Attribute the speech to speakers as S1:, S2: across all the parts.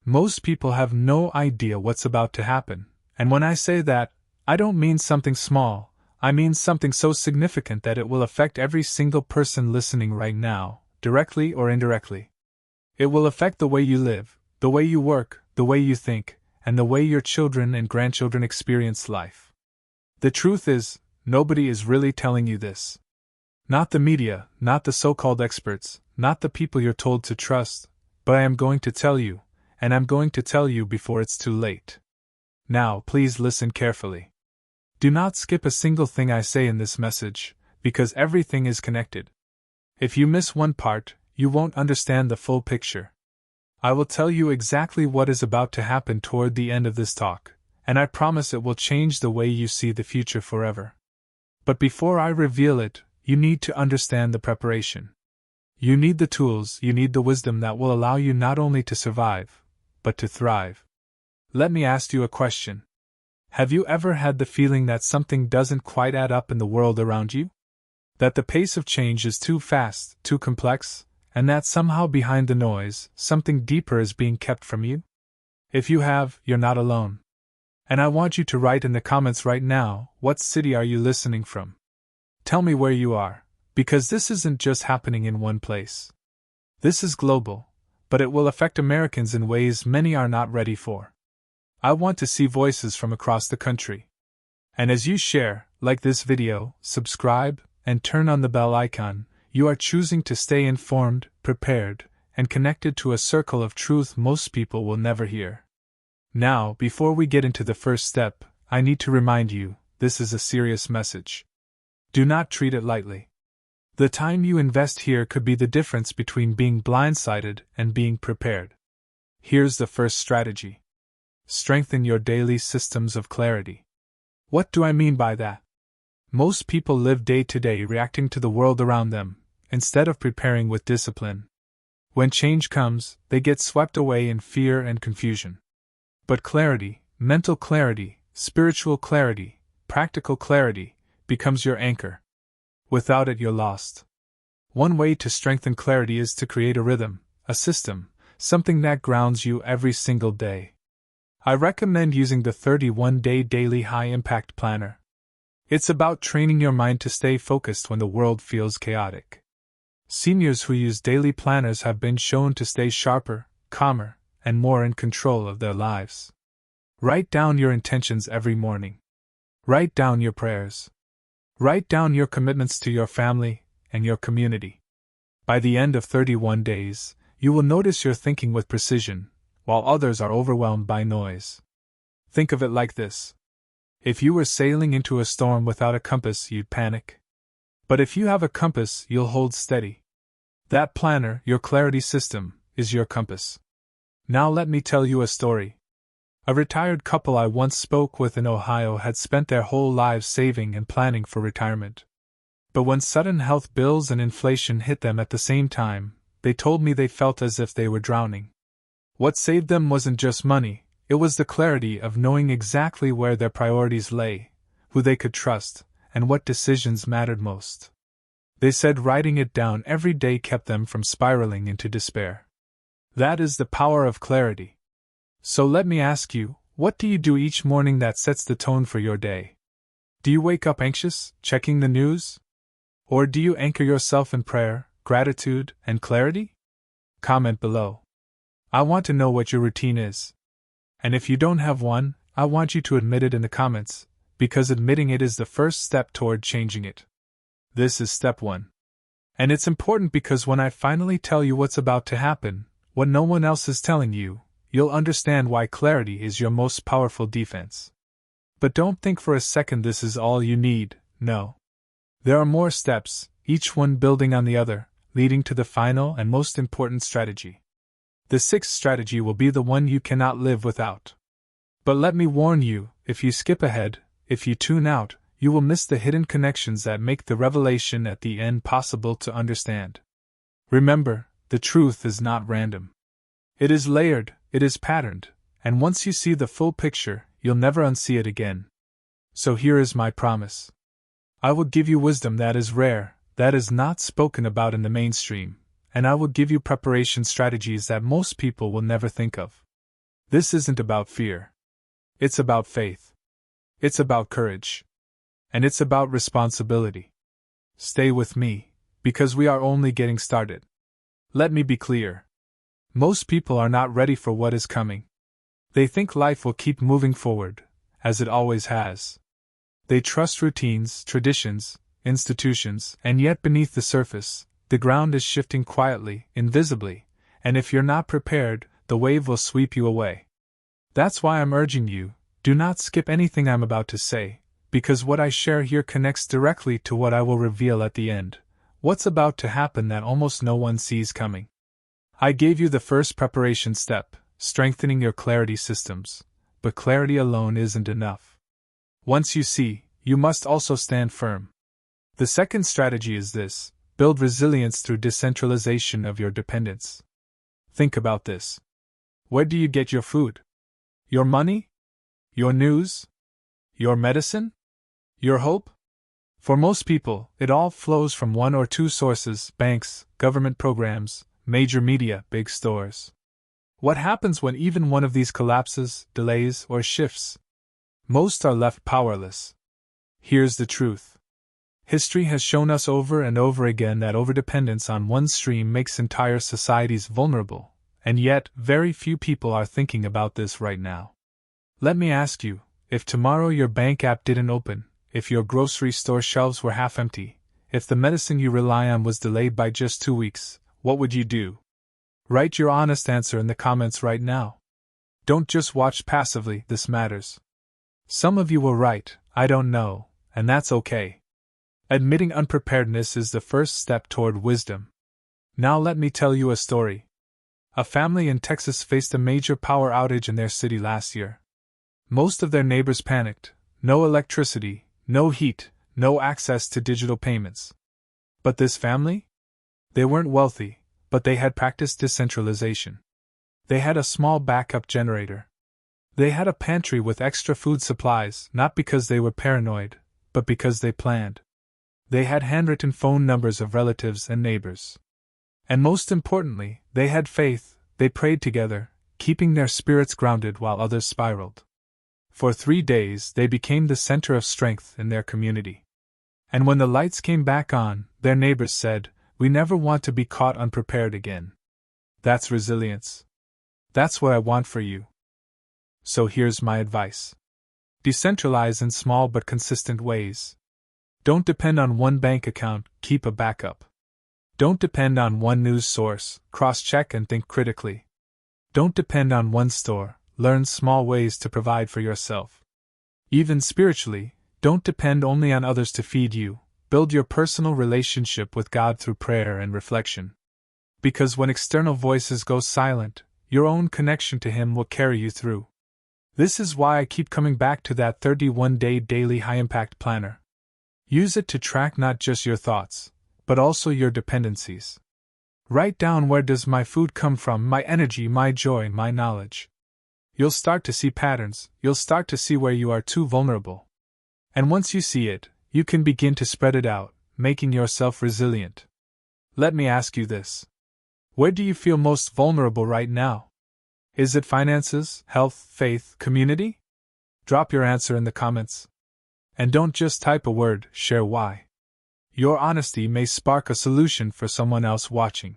S1: Most people have no idea what's about to happen, and when I say that, I don't mean something small, I mean something so significant that it will affect every single person listening right now, directly or indirectly. It will affect the way you live, the way you work, the way you think, and the way your children and grandchildren experience life. The truth is, nobody is really telling you this. Not the media, not the so-called experts, not the people you're told to trust, but I am going to tell you, and I'm going to tell you before it's too late. Now, please listen carefully. Do not skip a single thing I say in this message, because everything is connected. If you miss one part, you won't understand the full picture. I will tell you exactly what is about to happen toward the end of this talk, and I promise it will change the way you see the future forever. But before I reveal it, you need to understand the preparation. You need the tools, you need the wisdom that will allow you not only to survive, but to thrive. Let me ask you a question. Have you ever had the feeling that something doesn't quite add up in the world around you? That the pace of change is too fast, too complex, and that somehow behind the noise, something deeper is being kept from you? If you have, you're not alone. And I want you to write in the comments right now, what city are you listening from? Tell me where you are, because this isn't just happening in one place. This is global, but it will affect Americans in ways many are not ready for. I want to see voices from across the country. And as you share, like this video, subscribe, and turn on the bell icon, you are choosing to stay informed, prepared, and connected to a circle of truth most people will never hear. Now, before we get into the first step, I need to remind you, this is a serious message. Do not treat it lightly. The time you invest here could be the difference between being blindsided and being prepared. Here's the first strategy. Strengthen your daily systems of clarity. What do I mean by that? Most people live day to day reacting to the world around them, instead of preparing with discipline. When change comes, they get swept away in fear and confusion. But clarity, mental clarity, spiritual clarity, practical clarity, becomes your anchor. Without it, you're lost. One way to strengthen clarity is to create a rhythm, a system, something that grounds you every single day. I recommend using the 31-day daily high-impact planner. It's about training your mind to stay focused when the world feels chaotic. Seniors who use daily planners have been shown to stay sharper, calmer, and more in control of their lives. Write down your intentions every morning. Write down your prayers. Write down your commitments to your family and your community. By the end of 31 days, you will notice you're thinking with precision, while others are overwhelmed by noise. Think of it like this. If you were sailing into a storm without a compass, you'd panic. But if you have a compass, you'll hold steady. That planner, your clarity system, is your compass. Now let me tell you a story. A retired couple I once spoke with in Ohio had spent their whole lives saving and planning for retirement. But when sudden health bills and inflation hit them at the same time, they told me they felt as if they were drowning. What saved them wasn't just money, it was the clarity of knowing exactly where their priorities lay, who they could trust, and what decisions mattered most. They said writing it down every day kept them from spiraling into despair. That is the power of clarity. So let me ask you, what do you do each morning that sets the tone for your day? Do you wake up anxious, checking the news? Or do you anchor yourself in prayer, gratitude, and clarity? Comment below. I want to know what your routine is. And if you don't have one, I want you to admit it in the comments, because admitting it is the first step toward changing it. This is step 1. And it's important because when I finally tell you what's about to happen, what no one else is telling you, you'll understand why clarity is your most powerful defense. But don't think for a second this is all you need, no. There are more steps, each one building on the other, leading to the final and most important strategy. The 6th strategy will be the one you cannot live without. But let me warn you, if you skip ahead, if you tune out, you will miss the hidden connections that make the revelation at the end possible to understand. Remember, the truth is not random. It is layered, it is patterned, and once you see the full picture, you'll never unsee it again. So here is my promise. I will give you wisdom that is rare, that is not spoken about in the mainstream, and I will give you preparation strategies that most people will never think of. This isn't about fear. It's about faith. It's about courage. And it's about responsibility. Stay with me, because we are only getting started. Let me be clear. Most people are not ready for what is coming. They think life will keep moving forward, as it always has. They trust routines, traditions, institutions, and yet beneath the surface, the ground is shifting quietly, invisibly, and if you're not prepared, the wave will sweep you away. That's why I'm urging you, do not skip anything I'm about to say, because what I share here connects directly to what I will reveal at the end, what's about to happen that almost no one sees coming. I gave you the first preparation step, strengthening your clarity systems, but clarity alone isn't enough. Once you see, you must also stand firm. The second strategy is this: build resilience through decentralization of your dependence. Think about this. Where do you get your food? Your money? Your news? Your medicine? Your hope? For most people, it all flows from one or two sources: banks, government programs, major media, big stores. What happens when even one of these collapses, delays, or shifts? Most are left powerless. Here's the truth. History has shown us over and over again that overdependence on one stream makes entire societies vulnerable, and yet very few people are thinking about this right now. Let me ask you, if tomorrow your bank app didn't open, if your grocery store shelves were half empty, if the medicine you rely on was delayed by just 2 weeks, what would you do? Write your honest answer in the comments right now. Don't just watch passively, this matters. Some of you will write, I don't know, and that's okay. Admitting unpreparedness is the first step toward wisdom. Now let me tell you a story. A family in Texas faced a major power outage in their city last year. Most of their neighbors panicked. No electricity, no heat, no access to digital payments. But this family? They weren't wealthy, but they had practiced decentralization. They had a small backup generator. They had a pantry with extra food supplies, not because they were paranoid, but because they planned. They had handwritten phone numbers of relatives and neighbors. And most importantly, they had faith. They prayed together, keeping their spirits grounded while others spiraled. For 3 days, they became the center of strength in their community. And when the lights came back on, their neighbors said, "We never want to be caught unprepared again." That's resilience. That's what I want for you. So here's my advice. Decentralize in small but consistent ways. Don't depend on one bank account, keep a backup. Don't depend on one news source, cross-check and think critically. Don't depend on one store, learn small ways to provide for yourself. Even spiritually, don't depend only on others to feed you, build your personal relationship with God through prayer and reflection. Because when external voices go silent, your own connection to Him will carry you through. This is why I keep coming back to that 31-day daily high-impact planner. Use it to track not just your thoughts, but also your dependencies. Write down, where does my food come from, my energy, my joy, my knowledge. You'll start to see patterns, you'll start to see where you are too vulnerable. And once you see it, you can begin to spread it out, making yourself resilient. Let me ask you this. Where do you feel most vulnerable right now? Is it finances, health, faith, community? Drop your answer in the comments. And don't just type a word, share why. Your honesty may spark a solution for someone else watching.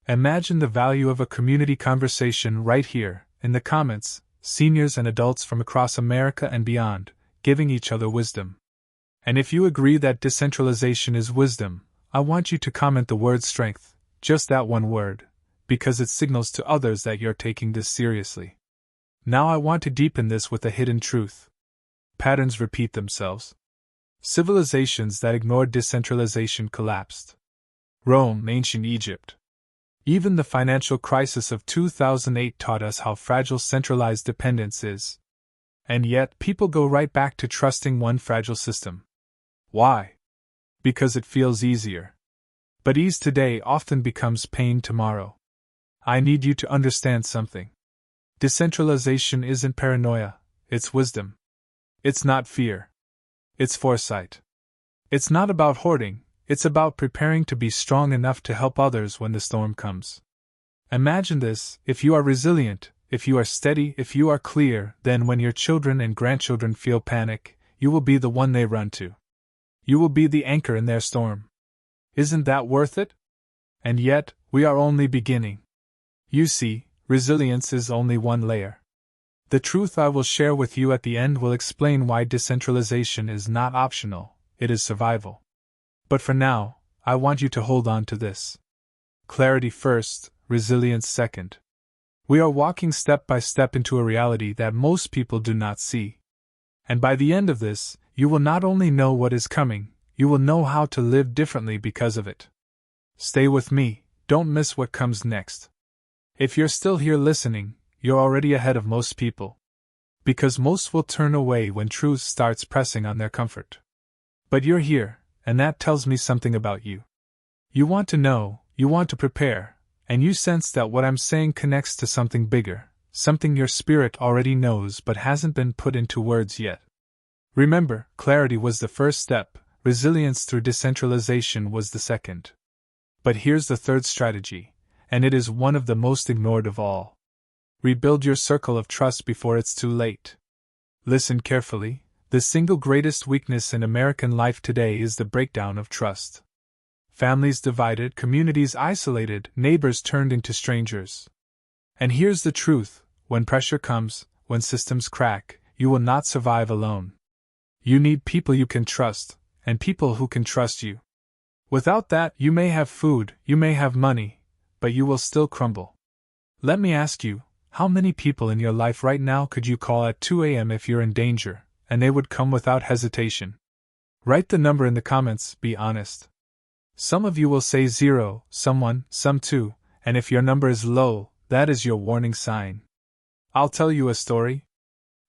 S1: Imagine the value of a community conversation right here, in the comments, seniors and adults from across America and beyond, giving each other wisdom. And if you agree that decentralization is wisdom, I want you to comment the word strength, just that one word, because it signals to others that you're taking this seriously. Now I want to deepen this with a hidden truth. Patterns repeat themselves. Civilizations that ignored decentralization collapsed. Rome, ancient Egypt. Even the financial crisis of 2008 taught us how fragile centralized dependence is. And yet, people go right back to trusting one fragile system. Why? Because it feels easier. But ease today often becomes pain tomorrow. I need you to understand something. Decentralization isn't paranoia, it's wisdom. It's not fear. It's foresight. It's not about hoarding, it's about preparing to be strong enough to help others when the storm comes. Imagine this: if you are resilient, if you are steady, if you are clear, then when your children and grandchildren feel panic, you will be the one they run to. You will be the anchor in their storm. Isn't that worth it? And yet, we are only beginning. You see, resilience is only one layer. The truth I will share with you at the end will explain why decentralization is not optional, it is survival. But for now, I want you to hold on to this. Clarity first, resilience second. We are walking step by step into a reality that most people do not see. And by the end of this, you will not only know what is coming, you will know how to live differently because of it. Stay with me, don't miss what comes next. If you're still here listening, you're already ahead of most people. Because most will turn away when truth starts pressing on their comfort. But you're here, and that tells me something about you. You want to know, you want to prepare, and you sense that what I'm saying connects to something bigger, something your spirit already knows but hasn't been put into words yet. Remember, clarity was the first step, resilience through decentralization was the second. But here's the third strategy, and it is one of the most ignored of all. Rebuild your circle of trust before it's too late. Listen carefully, the single greatest weakness in American life today is the breakdown of trust. Families divided, communities isolated, neighbors turned into strangers. And here's the truth, when pressure comes, when systems crack, you will not survive alone. You need people you can trust, and people who can trust you. Without that, you may have food, you may have money, but you will still crumble. Let me ask you, how many people in your life right now could you call at 2 a.m. if you're in danger, and they would come without hesitation? Write the number in the comments, be honest. Some of you will say 0, someone, some 2, and if your number is low, that is your warning sign. I'll tell you a story.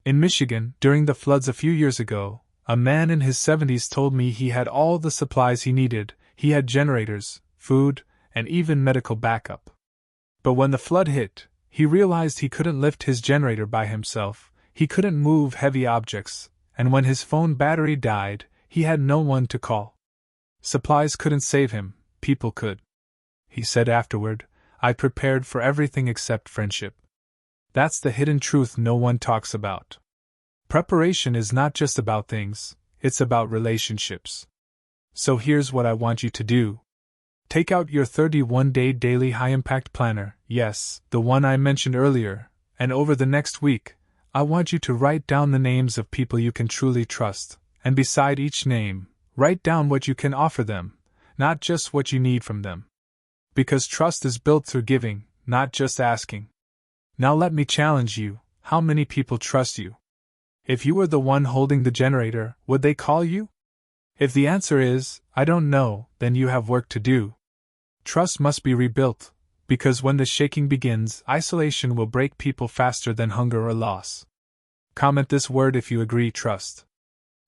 S1: In Michigan, during the floods a few years ago, a man in his 70s told me he had all the supplies he needed, he had generators, food, and even medical backup. But when the flood hit, he realized he couldn't lift his generator by himself, he couldn't move heavy objects, and when his phone battery died, he had no one to call. Supplies couldn't save him, people could. He said afterward, I prepared for everything except friendship. That's the hidden truth no one talks about. Preparation is not just about things, it's about relationships. So here's what I want you to do. Take out your 31-day daily high-impact planner, yes, the one I mentioned earlier, and over the next week, I want you to write down the names of people you can truly trust, and beside each name, write down what you can offer them, not just what you need from them. Because trust is built through giving, not just asking. Now let me challenge you, how many people trust you? If you were the one holding the generator, would they call you? If the answer is, I don't know, then you have work to do. Trust must be rebuilt, because when the shaking begins, isolation will break people faster than hunger or loss. Comment this word if you agree, trust.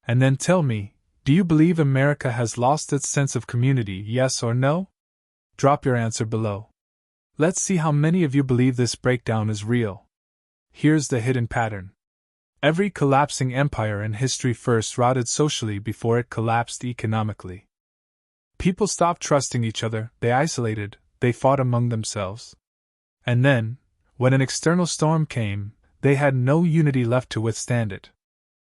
S1: And then tell me, do you believe America has lost its sense of community, yes or no? Drop your answer below. Let's see how many of you believe this breakdown is real. Here's the hidden pattern. Every collapsing empire in history first rotted socially before it collapsed economically. People stopped trusting each other, they isolated, they fought among themselves. And then, when an external storm came, they had no unity left to withstand it.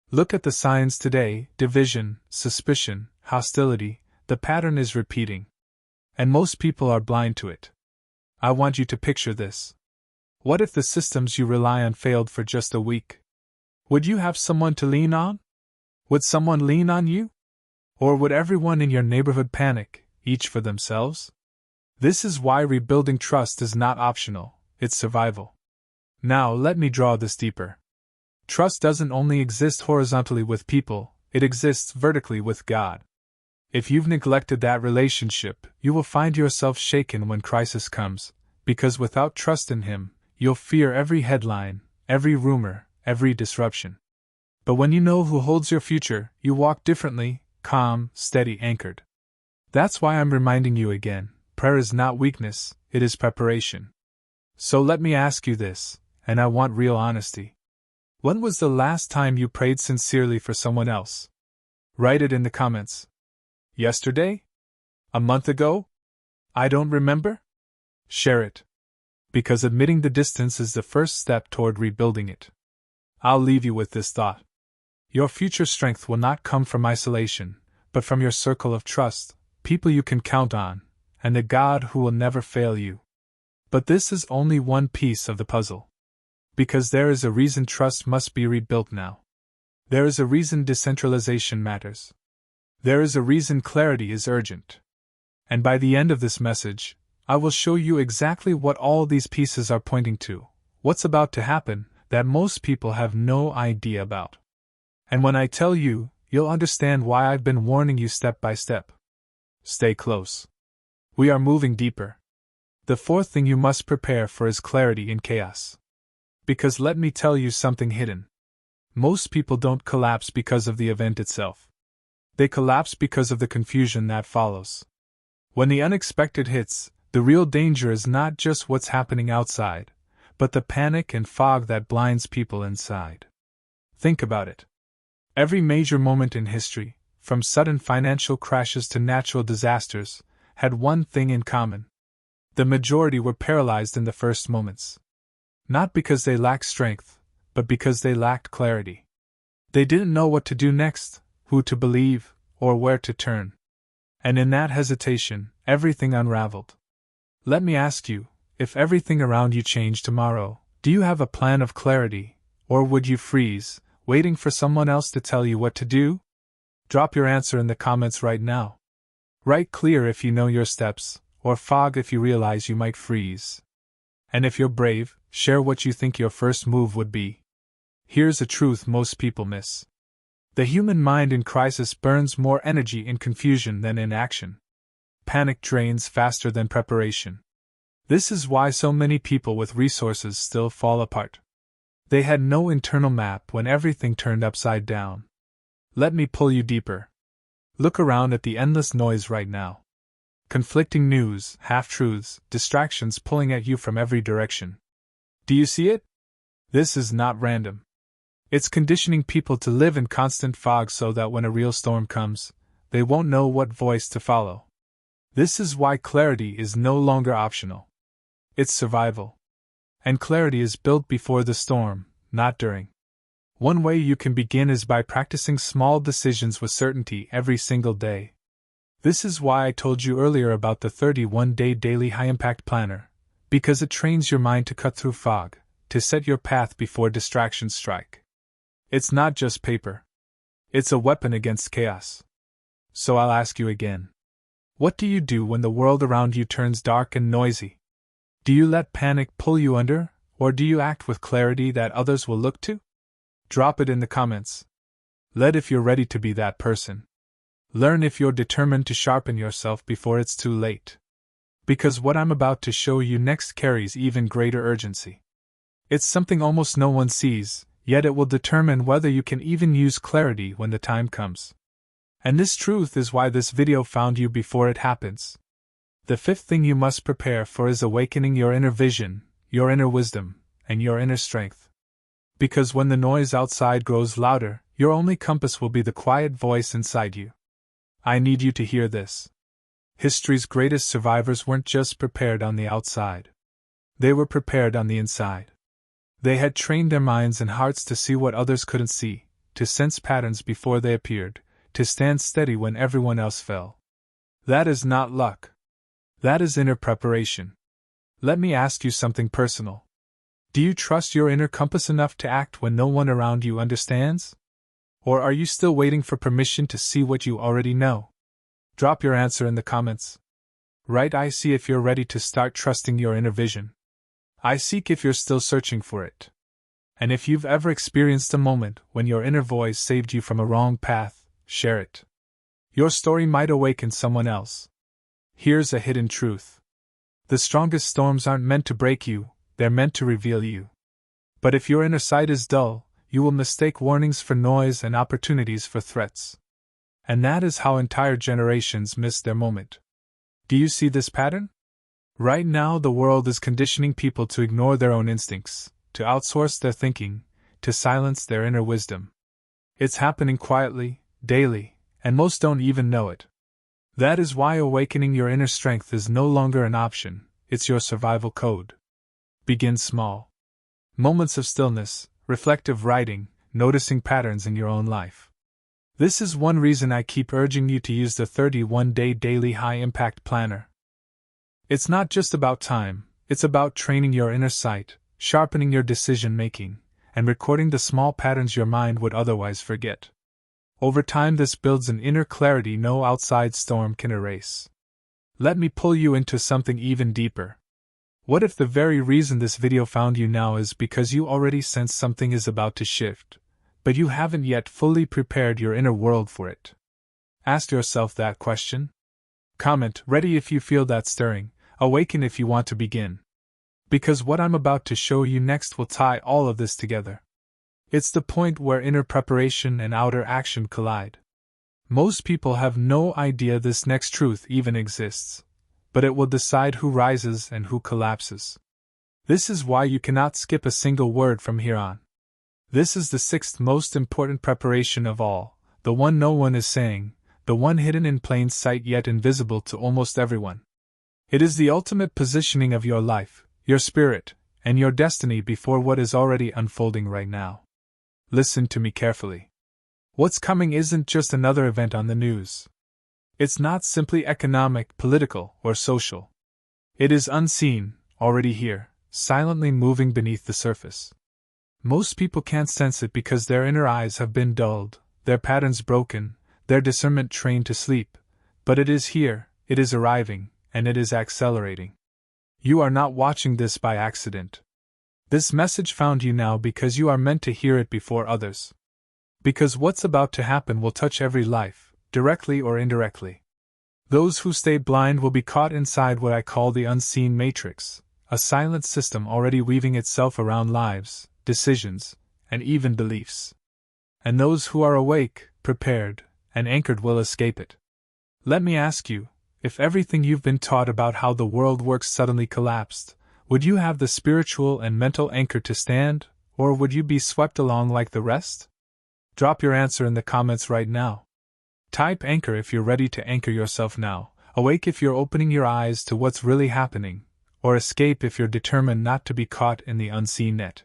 S1: Look at the signs today, division, suspicion, hostility, the pattern is repeating. And most people are blind to it. I want you to picture this. What if the systems you rely on failed for just a week? Would you have someone to lean on? Would someone lean on you? Or would everyone in your neighborhood panic, each for themselves? This is why rebuilding trust is not optional, it's survival. Now let me draw this deeper. Trust doesn't only exist horizontally with people, it exists vertically with God. If you've neglected that relationship, you will find yourself shaken when crisis comes, because without trust in Him, you'll fear every headline, every rumor, every disruption. But when you know who holds your future, you walk differently, calm, steady, anchored. That's why I'm reminding you again, prayer is not weakness, it is preparation. So let me ask you this, and I want real honesty. When was the last time you prayed sincerely for someone else? Write it in the comments. Yesterday? A month ago? I don't remember? Share it. Because admitting the distance is the first step toward rebuilding it. I'll leave you with this thought. Your future strength will not come from isolation, but from your circle of trust, people you can count on, and a God who will never fail you. But this is only one piece of the puzzle. Because there is a reason trust must be rebuilt now. There is a reason decentralization matters. There is a reason clarity is urgent. And by the end of this message, I will show you exactly what all these pieces are pointing to, what's about to happen that most people have no idea about. And when I tell you, you'll understand why I've been warning you step by step. Stay close. We are moving deeper. The fourth thing you must prepare for is clarity in chaos. Because let me tell you something hidden. Most people don't collapse because of the event itself. They collapse because of the confusion that follows. When the unexpected hits, the real danger is not just what's happening outside, but the panic and fog that blinds people inside. Think about it. Every major moment in history, from sudden financial crashes to natural disasters, had one thing in common. The majority were paralyzed in the first moments. Not because they lacked strength, but because they lacked clarity. They didn't know what to do next, who to believe, or where to turn. And in that hesitation, everything unraveled. Let me ask you, if everything around you changed tomorrow, do you have a plan of clarity, or would you freeze, waiting for someone else to tell you what to do? Drop your answer in the comments right now. Write clear if you know your steps, or fog if you realize you might freeze. And if you're brave, share what you think your first move would be. Here's a truth most people miss. The human mind in crisis burns more energy in confusion than in action. Panic drains faster than preparation. This is why so many people with resources still fall apart. They had no internal map when everything turned upside down. Let me pull you deeper. Look around at the endless noise right now. Conflicting news, half-truths, distractions pulling at you from every direction. Do you see it? This is not random. It's conditioning people to live in constant fog so that when a real storm comes, they won't know what voice to follow. This is why clarity is no longer optional. It's survival. And clarity is built before the storm, not during. One way you can begin is by practicing small decisions with certainty every single day. This is why I told you earlier about the 31-day daily high-impact planner, because it trains your mind to cut through fog, to set your path before distractions strike. It's not just paper. It's a weapon against chaos. So I'll ask you again. What do you do when the world around you turns dark and noisy? Do you let panic pull you under, or do you act with clarity that others will look to? Drop it in the comments. Let if you're ready to be that person. Learn if you're determined to sharpen yourself before it's too late. Because what I'm about to show you next carries even greater urgency. It's something almost no one sees, yet it will determine whether you can even use clarity when the time comes. And this truth is why this video found you before it happens. The fifth thing you must prepare for is awakening your inner vision, your inner wisdom, and your inner strength. Because when the noise outside grows louder, your only compass will be the quiet voice inside you. I need you to hear this. History's greatest survivors weren't just prepared on the outside. They were prepared on the inside. They had trained their minds and hearts to see what others couldn't see, to sense patterns before they appeared, to stand steady when everyone else fell. That is not luck. That is inner preparation. Let me ask you something personal. Do you trust your inner compass enough to act when no one around you understands? Or are you still waiting for permission to see what you already know? Drop your answer in the comments. Write I see if you're ready to start trusting your inner vision. I seek if you're still searching for it. And if you've ever experienced a moment when your inner voice saved you from a wrong path, share it. Your story might awaken someone else. Here's a hidden truth. The strongest storms aren't meant to break you, they're meant to reveal you. But if your inner sight is dull, you will mistake warnings for noise and opportunities for threats. And that is how entire generations miss their moment. Do you see this pattern? Right now the world is conditioning people to ignore their own instincts, to outsource their thinking, to silence their inner wisdom. It's happening quietly, daily, and most don't even know it. That is why awakening your inner strength is no longer an option, it's your survival code. Begin small. Moments of stillness, reflective writing, noticing patterns in your own life. This is one reason I keep urging you to use the 31-day daily high-impact planner. It's not just about time, it's about training your inner sight, sharpening your decision-making, and recording the small patterns your mind would otherwise forget. Over time, this builds an inner clarity no outside storm can erase. Let me pull you into something even deeper. What if the very reason this video found you now is because you already sense something is about to shift, but you haven't yet fully prepared your inner world for it? Ask yourself that question. Comment ready if you feel that stirring, awaken if you want to begin. Because what I'm about to show you next will tie all of this together. It's the point where inner preparation and outer action collide. Most people have no idea this next truth even exists, but it will decide who rises and who collapses. This is why you cannot skip a single word from here on. This is the sixth most important preparation of all, the one no one is saying, the one hidden in plain sight yet invisible to almost everyone. It is the ultimate positioning of your life, your spirit, and your destiny before what is already unfolding right now. Listen to me carefully. What's coming isn't just another event on the news. It's not simply economic, political, or social. It is unseen, already here, silently moving beneath the surface. Most people can't sense it because their inner eyes have been dulled, their patterns broken, their discernment trained to sleep. But it is here, it is arriving, and it is accelerating. You are not watching this by accident. This message found you now because you are meant to hear it before others. Because what's about to happen will touch every life, directly or indirectly. Those who stay blind will be caught inside what I call the unseen matrix, a silent system already weaving itself around lives, decisions, and even beliefs. And those who are awake, prepared, and anchored will escape it. Let me ask you, if everything you've been taught about how the world works suddenly collapsed, would you have the spiritual and mental anchor to stand, or would you be swept along like the rest? Drop your answer in the comments right now. Type anchor if you're ready to anchor yourself now, awake if you're opening your eyes to what's really happening, or escape if you're determined not to be caught in the unseen net.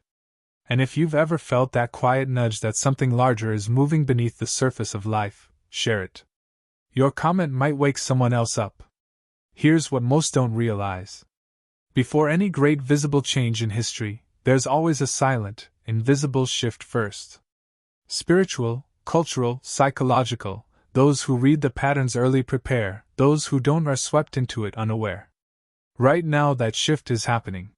S1: And if you've ever felt that quiet nudge that something larger is moving beneath the surface of life, share it. Your comment might wake someone else up. Here's what most don't realize. Before any great visible change in history, there's always a silent, invisible shift first. Spiritual, cultural, psychological, those who read the patterns early prepare, those who don't are swept into it unaware. Right now that shift is happening.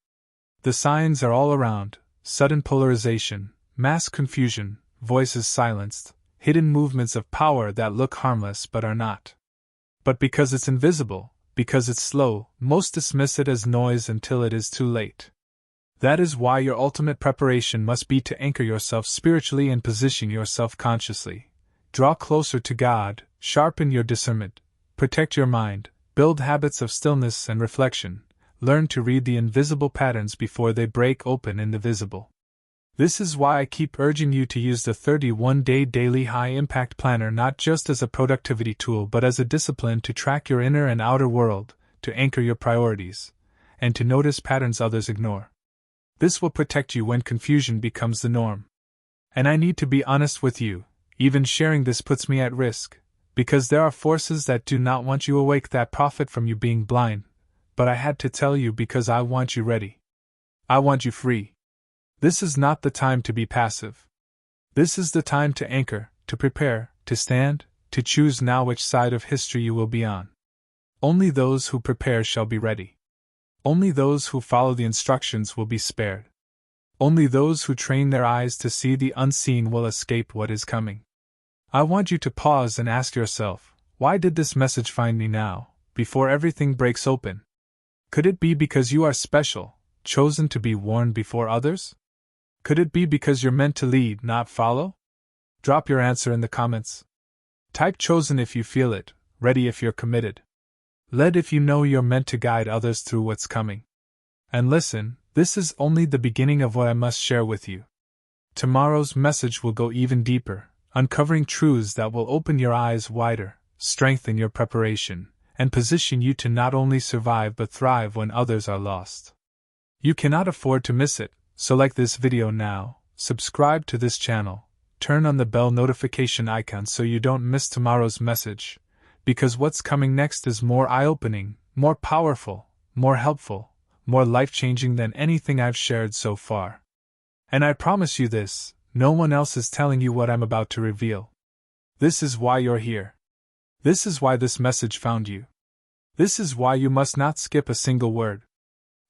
S1: The signs are all around: sudden polarization, mass confusion, voices silenced, hidden movements of power that look harmless but are not. But because it's invisible, because it's slow, most dismiss it as noise until it is too late. That is why your ultimate preparation must be to anchor yourself spiritually and position yourself consciously. Draw closer to God, sharpen your discernment, protect your mind, build habits of stillness and reflection, learn to read the invisible patterns before they break open in the visible. This is why I keep urging you to use the 31-day daily high-impact planner not just as a productivity tool but as a discipline to track your inner and outer world, to anchor your priorities, and to notice patterns others ignore. This will protect you when confusion becomes the norm. And I need to be honest with you, even sharing this puts me at risk, because there are forces that do not want you awake that profit from you being blind, but I had to tell you because I want you ready. I want you free. This is not the time to be passive. This is the time to anchor, to prepare, to stand, to choose now which side of history you will be on. Only those who prepare shall be ready. Only those who follow the instructions will be spared. Only those who train their eyes to see the unseen will escape what is coming. I want you to pause and ask yourself, why did this message find me now, before everything breaks open? Could it be because you are special, chosen to be warned before others? Could it be because you're meant to lead, not follow? Drop your answer in the comments. Type chosen if you feel it, ready if you're committed. Led if you know you're meant to guide others through what's coming. And listen, this is only the beginning of what I must share with you. Tomorrow's message will go even deeper, uncovering truths that will open your eyes wider, strengthen your preparation, and position you to not only survive but thrive when others are lost. You cannot afford to miss it, so like this video now, subscribe to this channel, turn on the bell notification icon so you don't miss tomorrow's message, because what's coming next is more eye-opening, more powerful, more helpful, more life-changing than anything I've shared so far. And I promise you this, no one else is telling you what I'm about to reveal. This is why you're here. This is why this message found you. This is why you must not skip a single word.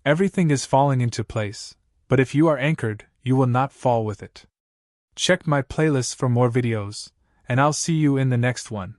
S1: Everything is falling into place, but if you are anchored, you will not fall with it. Check my playlist for more videos, and I'll see you in the next one.